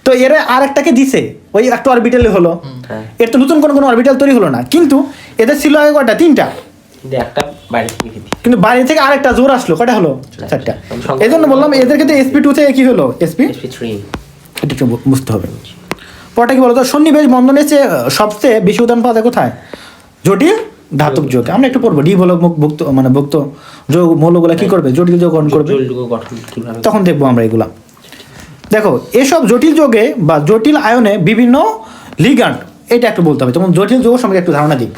তো এর আরেকটাকে দিছে, ওই একটা অরবিটালে হলো। এর তো নতুন কোনো অরবিটাল তৈরি হলো না, কিন্তু এদের ছিল আগে কয়টা? 3টা, একটা বাইরে থেকে কিন্তু বাইরে থেকে আরেকটা জোর আসলো, কয়টা হলো? 4টা। এই জন্য বললাম এদের ক্ষেত্রে sp2 থেকে কি হলো? sp3। এটা একটু বুঝতে হবে। পরটা কি বলতো? সন্নিবেশ বন্ধনের চেয়ে সবচেয়ে বেশি উদাহরণ পাওয়া যায় কোথায়? জটিল ধাতব যোগ। আমরা একটু পড়বো ডি বলক ভুক্ত মানে ভুক্ত যোগ মৌলগুলা কি করবে? জটিল যোগ গঠন করবে, তখন দেখবো আমরা এগুলা। দেখো এসব জটিল যোগে বা জটিল আয়নে বিভিন্ন লিগ্যান্ড, এটা একটু বলতে হবে। যেমন জটিল যোগ সম্পর্কে একটু ধারণা দিই।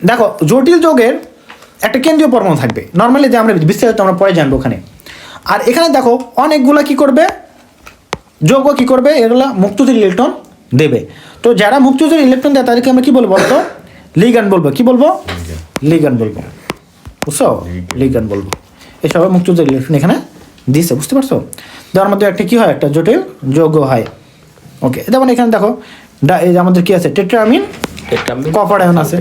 দেখো জটিল যোগের একটা কেন্দ্রীয় পরমাণু থাকবে, নর্মালি যে আমরা বিস্তারিত আমরা পরে জানবো ওখানে। আর এখানে দেখো অনেকগুলা কি করবে? যোগ কি করবে? এগুলা মুক্তজোর ইলেকট্রন দেবে। তো যারা মুক্তজোর ইলেকট্রন দেয় তাদেরকে আমরা কি বলবো বলতো? লিগ্যান্ড বলবো। কি বলবো? লিগ্যান্ড বলবো, বুঝছো? লিগ্যান্ড বলবো। এসব মুক্তজোর ইলেকট্রন এখানে দিচ্ছে, বুঝতে পারছো? যার মধ্যে একটা কি হয়? একটা জটিল যোগ হয়। ওকে, যেমন এখানে দেখো এই যে আমাদের কি আছে? টেট্রামিন কপার আয়ন আছে।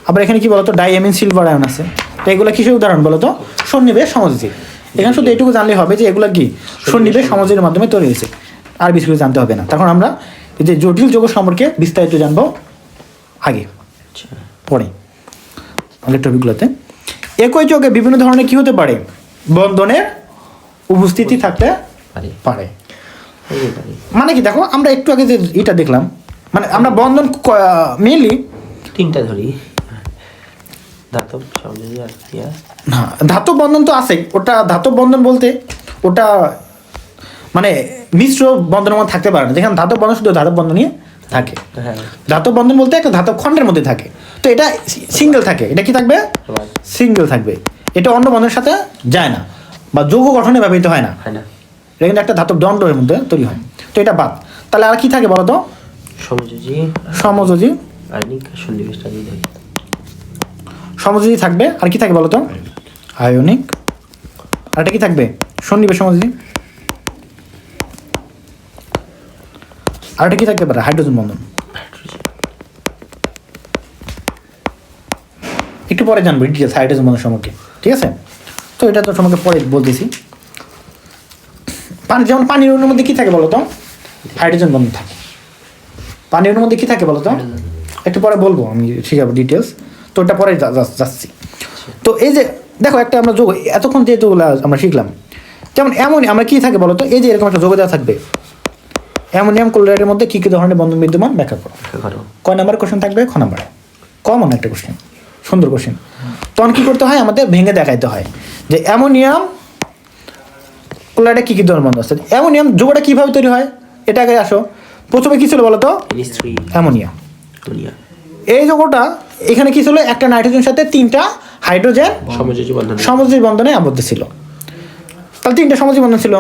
আবার এখানে কি বলতো? ডাইঅ্যামিন সিলভার আয়ন আছে। তো এগুলো কিসের উদাহরণ বলতো? সন্নিবেশ সমাজজীব। এখানে শুধু এইটুকু জানলে হবে যে এগুলো কি সন্নিবেশ সমাজের মাধ্যমে তৈরি হয়েছে, আর বেশি কিছু জানতে হবে না। তখন আমরা এই যে জটিল যোগ সম্পর্কে বিস্তারিত জানবো আগে পরে আগের টপিকগুলোতে। একই যোগে বিভিন্ন ধরনের কি হতে পারে? বন্ধনের উপস্থিতি থাকতে পারে। মানে কি দেখো আমরা একটু আগে যে এটা দেখলাম, মানে আমরা বন্ধন মেনলি 3টা ধরি। না, ধাতব বন্ধন তো আছে। ওটা ধাতব বন্ধন বলতে ওটা মানে মিশ্র বন্ধনের মধ্যে থাকতে পারে না। যেখানে ধাতব বন্ধন শুধু ধাতব বন্ধন নিয়ে থাকে। ধাতব বন্ধন বলতে একটা ধাতব খণ্ডের মধ্যে থাকে। তো এটা সিঙ্গেল থাকে, এটা কি থাকবে? সিঙ্গেল থাকবে। এটা অন্য বন্ধনের সাথে যায় না বা যৌগ গঠনে ব্যবহৃত হয় না, হয় না। এটা কিন্তু একটা ধাতব দণ্ডের মধ্যে তৈরি হয়। তো এটা বাদ। তাহলে আর কি থাকে বলো তো? সমযোজী, সমযোজী, আয়নিক সন্নিবেশটা দিয়ে দেয়। সমযোজী থাকবে। আর কি থাকে বলো তো? আয়নিক। আর এটা কি থাকবে? সন্নিবেশ সমযোজী। আর এটা কি থাকতে পারে? হাইড্রোজেন বন্ধন। একটু পরে জানবো ডিটেলস হাইড্রোজেন বন্ধন সম্পর্কে, ঠিক আছে? তো এটা তো তোমাকে পরে বলতেছি। পানি, যেমন পানির অণুর মধ্যে কি থাকে বলো তো? হাইড্রোজেন বন্ধন থাকে। পানির অণুর মধ্যে কি থাকে বলো তো? একটু পরে বলবো, আমি শিখাবো ডিটেলস। তো ওটা পরে যাচ্ছি। তো এই যে দেখো একটা আমরা যোগ, এতক্ষণ যে যোগগুলো আমরা শিখলাম, যেমন অ্যামোনিয়া, আমরা কি থাকে বলো তো? এই যে এরকম একটা যোগ দেওয়া থাকবে, অ্যামোনিয়াম ক্লোরাইডের মধ্যে কি কি ধরনের বন্ধন বিদ্যমান ব্যাখ্যা করো। কয় নাম্বার কোশ্চেন থাকবে? খ নাম্বার। কমন একটা কোশ্চেন, সুন্দর কোশ্চেন। তখন কি করতে হয়? আমাদের ভেঙে দেখাইতে হয় যে অ্যামোনিয়াম ক্লোরাইডে কি কি ধরনের বন্ধন আছে। অ্যামোনিয়াম যোগটা কিভাবে তৈরি হয় এটা আগে আসো। প্রথমে কি ছিল বলো তো? অ্যামোনিয়া। এই যোগটা এখানে কি ছিল? একটা নাইট্রোজেনের সাথে 3টা হাইড্রোজেন সমযোজী বন্ধনে আবদ্ধ ছিল। তাহলে 3টা সমযোজী বন্ধন ছিল।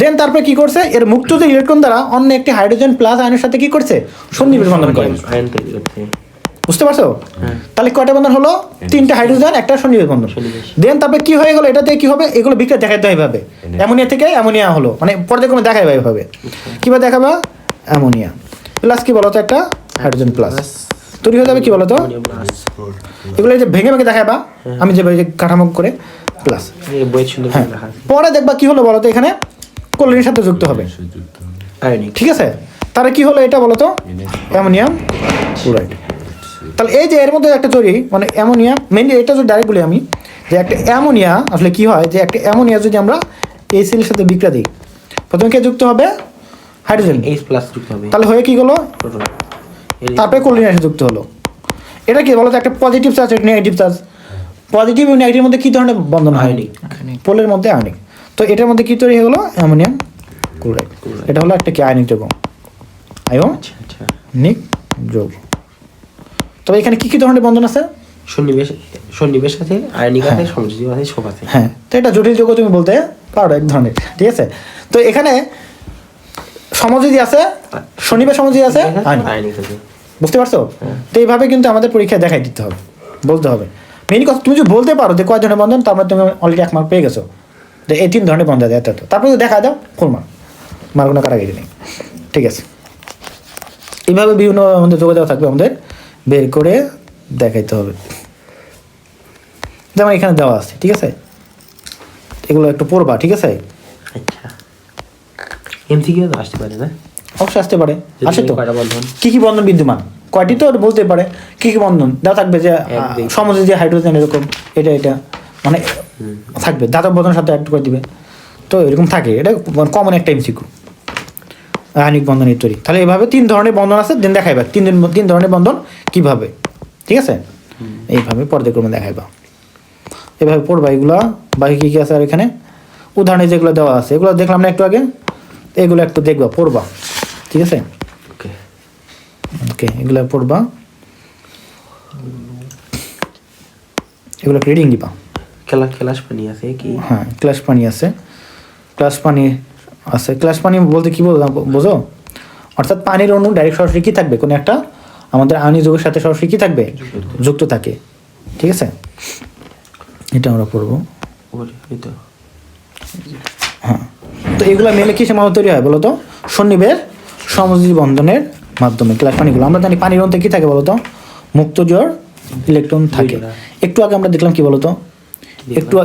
দেন তারপরে কি করছে? এর মুক্ত যে ইলেকট্রন দ্বারা অন্য একটি হাইড্রোজেন প্লাস আয়নের সাথে কি করছে? সন্নিবেশ বন্ধন করে। বুঝতে পারছো? তাহলে কয়টা বন্ধন হলো? 3টা হাইড্রোজেন, একটা সন্নিবেশ বন্ধন। দেন তারপরে কি হয়ে গেল? এটাতে কি হবে? এগুলো বিক্রিয়া দেখাইতে হয় এইভাবে। অ্যামোনিয়া থেকে অ্যামোনিয়া হলো, মানে পর্যায়ক্রমে দেখাইবে এইভাবে। কিভাবে দেখাবা? অ্যামোনিয়া প্লাস কি বলতো? একটা হাইড্রোজেন প্লাস তৈরি হয়ে যাবে কি বলতো? এগুলো যে ভেঙে ভেঙে দেখাবা আমি যে কাঠামো করে প্লাস। পরে দেখবা কি হলো বলতো? এখানে ক্লোরিনের সাথে যুক্ত হবে, ঠিক আছে? তাহলে কি হলো এটা বলতো? Ammonium chloride. তাহলে এই যে এর মধ্যে একটা তৈরি, মানে অ্যামোনিয়া মেনলি, এটা যদি ডাইরেক্ট বলি আমি, যে একটা অ্যামোনিয়া আসলে কি হয়, যে একটা অ্যামোনিয়া যদি আমরা এই সিলের সাথে বিক্রিয়া দিই, প্রথমে কে যুক্ত হবে? হাইড্রোজেন যুক্ত হবে। তাহলে হয়ে কি হলো? তারপরে ক্লোরিনের সাথে যুক্ত হলো। এটা কি বলতো? একটা পজিটিভ চার্জ, একটা নেগেটিভ চার্জ। পজিটিভ এবং নেগেটিভের মধ্যে কি ধরনের বন্ধন হয়? পোলের মধ্যে আয়নিক। তো এটার মধ্যে কি তৈরি হয়ে গেলো? Ammonium chloride. এটা হলো একটা কি আয়নিক যৌগ, আয়নিক যৌগ। তবে এখানে কি কি ধরনের বন্ধন আছে? সন্নিবেশ আছে, আয়নিক আছে, সমযোজী আছে, সব আছে। হ্যাঁ, তো এটা জটিল যৌগ তুমি বলতে পারো এক ধরনের, ঠিক আছে? তো এখানে সমযোজী আছে, সন্নিবেশ সমযোজী আছে, আয়নিক আছে। বুঝতে পারছো? তো এইভাবে কিন্তু আমাদের পরীক্ষায় দেখাই দিতে হবে, বলতে হবে। মেইন কথা তুমি যদি বলতে পারো যে কয় ধরনের বন্ধন, তার মানে তুমি অলরেডি 1 মার্ক পেয়ে গেছো। যে এই 3 ধরনের বন্ধন আছে, এত তারপরে দেখা দাও ফুল মার্ক কোনো কাটাকাটি নেই, ঠিক আছে? এইভাবে বিভিন্ন আমাদের যোগ দেওয়া থাকবে, আমাদের বের করে দেখাইতে হবে। যেমন এখানে দেওয়া আছে, ঠিক আছে? এগুলো একটু পড়বা, ঠিক আছে? আচ্ছা, এমসিকিউ তো আসতে পারে না? অবশ্যই আসতে পারে, আসে তো। কি কি বন্ধন বিদ্যমান, কয়টি তো বলতে পারে। কি কি বন্ধন দেওয়া থাকবে? যে সমযোজী হাইড্রোজেন এরকম, এটা মানে থাকবে, ধাতব বন্ধনের সাথে অ্যাড করে দিবে। তো এরকম থাকে, এটা কমন একটা এমসিকিউ, আয়নিক বন্ধনের তৈরি। তাহলে এইভাবে 3 ধরনের বন্ধন আছে, দিন দেখাইবা 3 ধরনের বন্ধন কিভাবে, ঠিক আছে? এইভাবে পর্যায়ক্রমে দেখাইবা, এভাবে পড়বা এগুলা। বাকি কী কী আছে আর এখানে উদাহরণে যেগুলো দেওয়া আছে, এগুলো দেখলাম না একটু আগে, এগুলো একটু দেখবা, পড়বা, ঠিক আছে? ওকে, এগুলো পড়বা, এগুলো রিডিং দিবা। ক্লাস পানি আছে কি? হ্যাঁ, ক্লাস পানি আছে, ক্লাস পানি আছে। ক্লাস পানি বলতে কি বোঝো? অর্থাৎ পানির অণু ডাইরেক্ট সরাসরি কি থাকবে? কোনো একটা আমাদের আয়নিক যৌগের সাথে সরাসরি কি থাকবে? যুক্ত থাকে, ঠিক আছে? এটা আমরা পড়বো। হ্যাঁ, তো এগুলো মেলে কিসের মাধ্যমে তৈরি হয় বলো তো? সন্নিবেশ সমযোজী বন্ধনের মাধ্যমে। ক্লাস পানিগুলো আমরা জানি পানির অণুতে কি থাকে বলো তো? মুক্ত জোড় ইলেকট্রন থাকে। একটু আগে আমরা দেখলাম কি বলতো?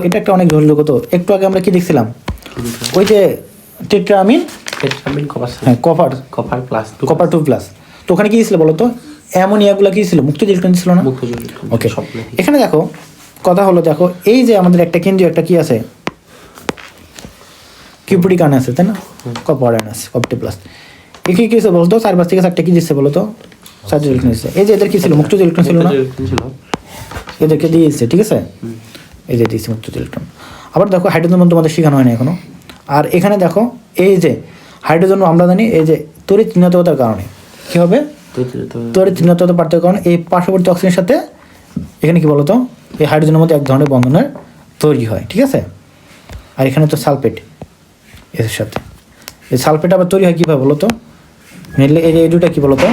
এটা একটা অনেক জটিল যৌগ। তো একটু আগে আমরা কি দেখছিলাম? ওই যে টেট্রামিন হ্যাঁ, কপার 2+। তো ওখানে কি ছিল বলো তো? অ্যামোনিয়াগুলো কি ছিল? মুক্ত ইলেকট্রন ছিল না? ওকে, এখানে দেখো কথা হলো, দেখো এই যে আমাদের একটা কেন্দ্রীয় একটা কি আছে, কিউপিডিক আয়ন আছে, তাই না? কপার আয়ন আছে, কপার 2+। এখানে কি ছিল বলতো? 4 থেকে 4টা কি দিচ্ছে বলতো? 4 ইলেকট্রন দিচ্ছে। এই যে এদের কি ছিল? মুক্ত ইলেকট্রন ছিল না? এদেরকে দিয়েছে, ঠিক আছে? এই যে দিয়েছে মুক্ত ইলেকট্রন। আবার দেখো হাইড্রোজেন বন্ধন তোমাদের শেখানো হয় না এখনো। আর এখানে দেখো এই যে হাইড্রোজেন আমরা জানি এই যে তড়িৎ ঋণাত্মকতার কারণে কি হবে? তড়িৎ পার্থক্য কারণ এই পার্শ্ববর্তী অক্সিজেনের সাথে এখানে কি বলতো এই হাইড্রোজেনের মধ্যে এক ধরনের বন্ধনের তৈরি হয়, ঠিক আছে। আর এখানে তো সালফেট এর সাথে এই সালফেট আবার তৈরি হয় কীভাবে বলো তো, মেনলি এই দুটা কী বলো তো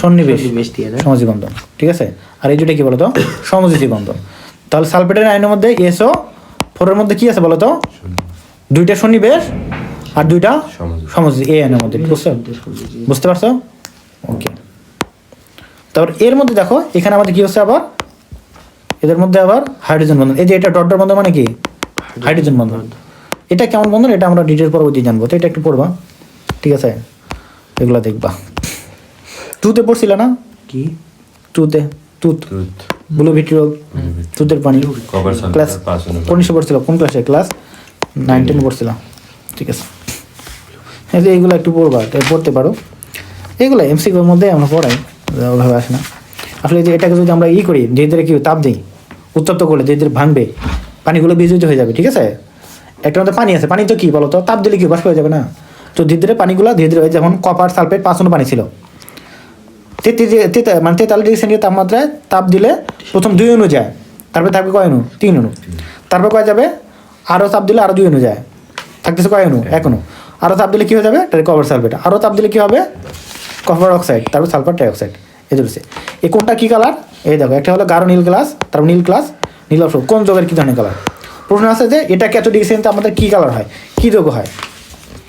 সন্নিবেশ সমযোজী বন্ধন, ঠিক আছে। আর এই দুটা কী বলো তো সমযোজী বন্ধন। তাহলে সালফেটের আয়নের মধ্যে SO4 এর মধ্যে কী আছে বলো তো, দুইটা সন্নিবেশ আর দুইটা সমযোজী এই আয়নের মধ্যে, বুঝতে পারছো? ওকে, তারপর এর মধ্যে দেখো এখানে আমাদের কী হচ্ছে আবার এদের মধ্যে আবার হাইড্রোজেন বন্ধন। এই যে এটা ডট ডট বন্ধন মানে কি হাইড্রোজেন বন্ধন। এটা কেমন বন্ধন এটা আমরা ডিটেল পরবর্তী জানবো, তো এটা একটু পড়বা, ঠিক আছে, এগুলো দেখবা। টুতে পড়ছিল না কি টুতে তুত ব্লু ভিট্রিয়ল তুতের পানি ক্লাস 19 পড়ছিল, কোন ক্লাসে ক্লাস 9-10 পড়ছিলাম, ঠিক আছে। এইগুলো একটু পড়বা, পড়তে পারো। এগুলো এমসিকিউর মধ্যে আমরা পড়াই, ওভাবে আসে না আসলে। যে এটাকে যদি আমরা করি ধীরে ধীরে কি তাপ দিই, উত্তপ্ত করলে ধীরে ধীরে ভাঙবে, পানিগুলো বিজয়িত হয়ে যাবে, ঠিক আছে। একটা মধ্যে পানি আছে, পানি তো কি বলো তো তাপ দিলে কি বাষ্প হয়ে যাবে না, তো ধীরে ধীরে পানিগুলো ধীরে ধীরে যেমন কপার সালফেট 5 পানি ছিল, 43 ডিগ্রি সেন্টিগ্রেড তাপমাত্রায় তাপ দিলে প্রথম 2 অণু যায়, তারপরে থাকবে কয় অণু 3 অণু, তারপর কয় যাবে আরও তাপ দিলে আরও 2 অণু যায়, থাকতেছে কয় অণু 1 অণু, আরও তাপ দিলে কী হয়ে যাবে তাহলে কপার সালফেট, আরও তাপ দিলে কী হবে কপার অক্সাইড, তারপর সালফার ডাইঅক্সাইড। এই ধরছে এই কোনটা কী কালার, এই দেখো একটা হলো গাঢ় নীল গ্লাস, তারপর নীল গ্লাস নীল অংশ কোন যোগের কী ধরনের কালার। প্রশ্ন আছে যে এটা এত ডিগ্রি সেন্টিগ্রেড আমাদের কী কালার হয়, কী যোগ হয়,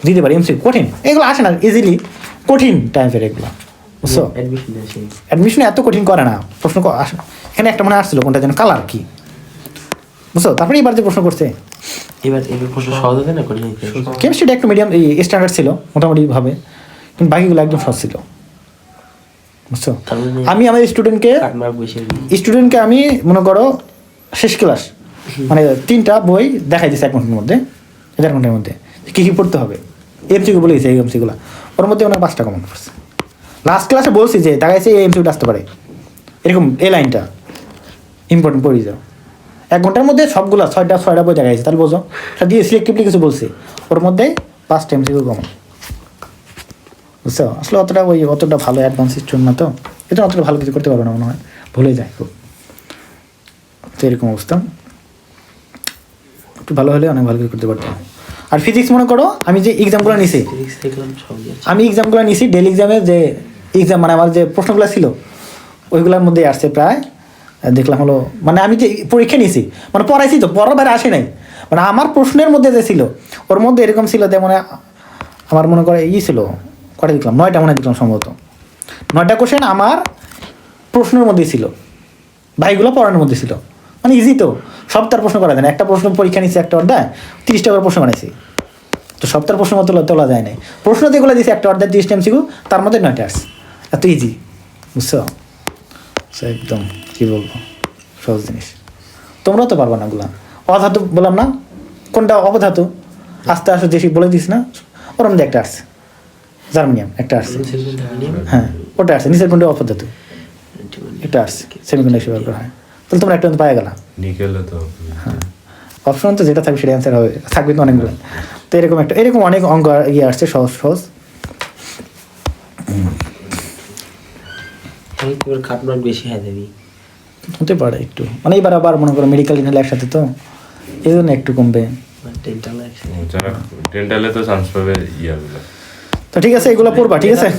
দিতে পারি এমসি কঠিন, এগুলো আসে না ইজিলি, কঠিন টাইপের এগুলো, বুঝছো। অ্যাডমিশনে এত কঠিন করে না প্রশ্ন আসে না। এখানে একটা মনে আসছিল কোনটা যেন কালার কি, বুঝছো। তারপরে এবার যে প্রশ্ন করছে এবার প্রশ্ন সহজ হবে না কঠিন, কেমিস্ট্রিটা একটু মিডিয়াম স্ট্যান্ডার্ড ছিল মোটামুটি ভাবে, কিন্তু বাকিগুলো একদম সহজ ছিল, বুঝছো। আমি আমার স্টুডেন্টকে আমি মনে করো শেষ ক্লাস মানে 3টা বই দেখাই দিয়েছে 1 ঘন্টার মধ্যে, 1.5 ঘন্টার মধ্যে কী কী পড়তে হবে, এমসিকিউ বলে দিয়েছে এই এমসিগুলো, ওর মধ্যে ওনার 5টা কমন পড়ছে। লাস্ট ক্লাসে বলছি যে দেখাইছে এই এমসিকিউটা আসতে পারে, এরকম এই লাইনটা ইম্পর্টেন্ট পড়ে যাও। 1 ঘন্টার মধ্যে সবগুলো 6টা বই দেখাইছে, তাহলে বোঝো সেটা দিয়ে সিলেক্টিভলি কিছু বলছে, ওর মধ্যে 5টা এমসিকিউ কমন, বুঝছো। আসলে অতটা ভালো অ্যাডভান্স স্টুডেন্ট না, তো এটা অতটা ভালো কিছু করতে পারবে না মনে হয়, ভুলে যায় খুব, তো এরকম অবস্থা। একটু ভালো হলে অনেক ভালো কিছু করতে পারতাম। আর ফিজিক্স মনে করো আমি যে এক্সামগুলো নিছি, ডেলি এক্সামের যে এক্সাম মানে আমার যে প্রশ্নগুলো ছিল ওইগুলোর মধ্যে আসছে প্রায় দেখলাম হলো, মানে আমি যে পরীক্ষা নিয়েছি মানে পড়াইছি তো পড়ার বাইরে আসে নাই, মানে আমার প্রশ্নের মধ্যে যে ছিল ওর মধ্যে এরকম ছিল যে মানে আমার মনে করে ছিল কটা দেখলাম 9টা মনে দেখলাম সম্ভবত, 9টা কোশ্চেন আমার প্রশ্নের মধ্যেই ছিল, ভাইগুলো পড়ানোর মধ্যে ছিল, মানে ইজি তো সপ্তাহের প্রশ্ন করা যায় না। একটা প্রশ্ন পরীক্ষা নিচ্ছে একটা অর্ধায় 30টা করে প্রশ্ন বানাইছি, তো সপ্তাহের প্রশ্ন মতো তোলা যায় না। প্রশ্ন যেগুলো দিয়েছি একটা অর্ধায় 30টা এমসিকিউ, তার মধ্যে 9টা আসছে, এত ইজি, বুঝছো। একদম কী বলবো সহজ জিনিস, তোমরাও তো পারবা না ওগুলা। অধাতু বললাম না, কোনটা অবধাতু আস্তে আস্তে দেশি বলে দিস না, ওর মধ্যে একটা আসছে জার্মানিয়াম, একটা আসছে, হ্যাঁ ওটা আসছে, নিচের কোনটা অপধাতু এটা আসছে, সেমিকন্ডাক্টর ব্যবহার করা হয়, তাহলে তোমরা একটা পায়ে গেলা। হ্যাঁ অপশন তো যেটা থাকবে সেটা অ্যান্সার হবে, থাকবে তো অনেকগুলো, তো এরকম অনেক অঙ্ক আসছে সহজ সহজ। বেশি হয়ে যাবি হতে পারে একটু, মানে এবার আবার মনে করো মেডিকেল নিলে একসাথে, তো এই জন্য একটু কমবে, ডেন্টালে তো চান্স পাবে। তো ঠিক আছে এগুলো পড়বা, ঠিক আছে।